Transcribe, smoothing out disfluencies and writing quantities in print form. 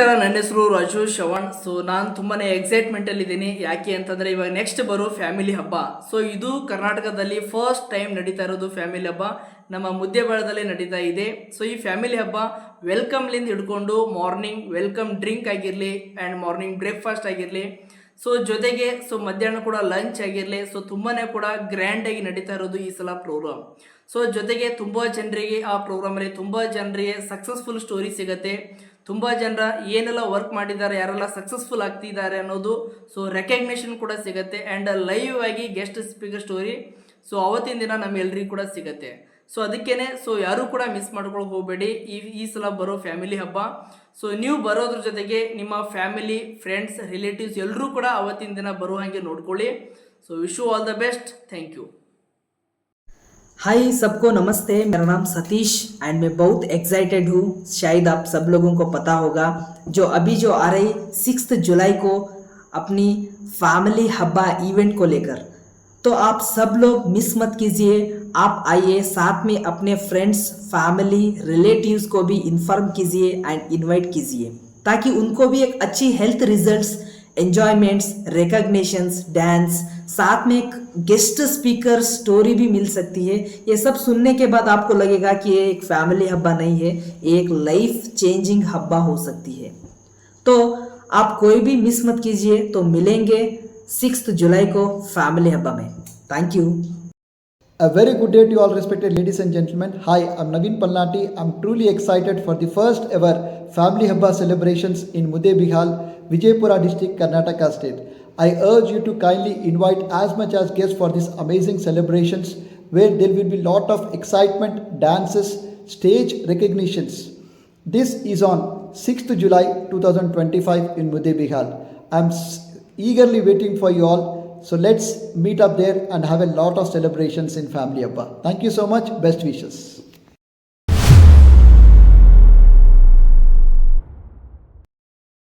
ನಮಸ್ಕಾರ, ನನ್ನ ಹೆಸರು ರಾಜು ಶ್ರವಣ್. ಸೊ ನಾನು ತುಂಬಾ ಎಕ್ಸೈಟ್ಮೆಂಟಲ್ಲಿ ಇದ್ದೀನಿ. ಯಾಕೆ ಅಂತಂದರೆ ಇವಾಗ ನೆಕ್ಸ್ಟ್ ಬರೋ ಫ್ಯಾಮಿಲಿ ಹಬ್ಬ. ಸೊ ಇದು ಕರ್ನಾಟಕದಲ್ಲಿ ಫಸ್ಟ್ ಟೈಮ್ ನಡೀತಾ ಇರೋದು ಫ್ಯಾಮಿಲಿ ಹಬ್ಬ. ನಮ್ಮ ಮುದ್ದೆಬೇಳದಲ್ಲಿ ನಡೀತಾ ಇದೆ. ಸೊ ಈ ಫ್ಯಾಮಿಲಿ ಹಬ್ಬ ವೆಲ್ಕಮ್ಲಿಂದ ಹಿಡ್ಕೊಂಡು ಮಾರ್ನಿಂಗ್ ವೆಲ್ಕಮ್ ಡ್ರಿಂಕ್ ಆಗಿರಲಿ ಆ್ಯಂಡ್ ಮಾರ್ನಿಂಗ್ ಬ್ರೇಕ್ಫಾಸ್ಟ್ ಆಗಿರಲಿ, ಸೊ ಜೊತೆಗೆ ಮಧ್ಯಾಹ್ನ ಕೂಡ ಲಂಚ್ ಆಗಿರಲಿ, ಸೊ ತುಂಬಾ ಕೂಡ ಗ್ರ್ಯಾಂಡಾಗಿ ನಡೀತಾ ಇರೋದು ಈ ಸಲ ಪ್ರೋಗ್ರಾಮ್. ಸೊ ಜೊತೆಗೆ ತುಂಬ ಜನರಿಗೆ ಆ ಪ್ರೋಗ್ರಾಮಲ್ಲಿ ತುಂಬ ಜನರಿಗೆ ಸಕ್ಸಸ್ಫುಲ್ ಸ್ಟೋರಿ ಸಿಗುತ್ತೆ. ತುಂಬ ಜನರ ಏನೆಲ್ಲ ವರ್ಕ್ ಮಾಡಿದ್ದಾರೆ, ಯಾರೆಲ್ಲ ಸಕ್ಸಸ್ಫುಲ್ ಆಗ್ತಿದ್ದಾರೆ ಅನ್ನೋದು ರೆಕಗ್ನೇಷನ್ ಕೂಡ ಸಿಗುತ್ತೆ. ಆ್ಯಂಡ್ ಲೈವ್ ಆಗಿ ಗೆಸ್ಟ್ ಸ್ಪೀಕರ್ ಸ್ಟೋರಿ ಅವತ್ತಿನ ದಿನ ನಮ್ಮೆಲ್ಲರಿಗೂ ಕೂಡ ಸಿಗುತ್ತೆ. ಅದಕ್ಕೇನೆ ಯಾರೂ ಕೂಡ ಮಿಸ್ ಮಾಡ್ಕೊಳಕ್ಕೆ ಹೋಗಬೇಡಿ ಈ ಸಲ ಬರೋ ಫ್ಯಾಮಿಲಿ ಹಬ್ಬ. ನೀವು ಬರೋದ್ರ ಜೊತೆಗೆ ನಿಮ್ಮ ಫ್ಯಾಮಿಲಿ, ಫ್ರೆಂಡ್ಸ್, ರಿಲೇಟಿವ್ಸ್ ಎಲ್ಲರೂ ಕೂಡ ಅವತ್ತಿನ ದಿನ ಬರೋ ಹಾಗೆ ನೋಡ್ಕೊಳ್ಳಿ. Wish you all the best. Thank you. Hi सबको नमस्ते, मेरा नाम सतीश एंड मैं बहुत एक्साइटेड हूँ. शायद आप सब लोगों को पता होगा जो आ रही 6 जुलाई को अपनी फैमिली हब्बा इवेंट को लेकर, तो आप सब लोग मिस मत कीजिए. आप आइए, साथ में अपने फ्रेंड्स, फैमिली, रिलेटिव्स को भी इन्फॉर्म कीजिए एंड इनवाइट कीजिए, ताकि उनको भी एक अच्छी health results, enjoyments, recognitions, dance, साथ में एक गेस्ट स्पीकर स्टोरी भी मिल सकती है. ये सब सुनने के बाद आपको लगेगा कि ये एक फैमिली हब्बा नहीं है, ये एक लाइफ चेंजिंग हब्बा हो सकती है. तो आप कोई भी मिस मत कीजिए. तो मिलेंगे 6 जुलाई को फैमिली हब्बा में. Thank you. A very good day to you all respected ladies and gentlemen. Hi, I'm Naveen Palnati. I'm truly excited for the first ever Family Habba celebrations in Muddebihal, Vijaypura district, Karnataka state. I urge you to kindly invite as much as guests for these amazing celebrations, where there will be lot of excitement, dances, stage recognitions. This is on 6th July 2025 in Muddebihal. I'm eagerly waiting for you all. So let's meet up there and have a lot of celebrations in Family Habba. Thank you so much. Best wishes.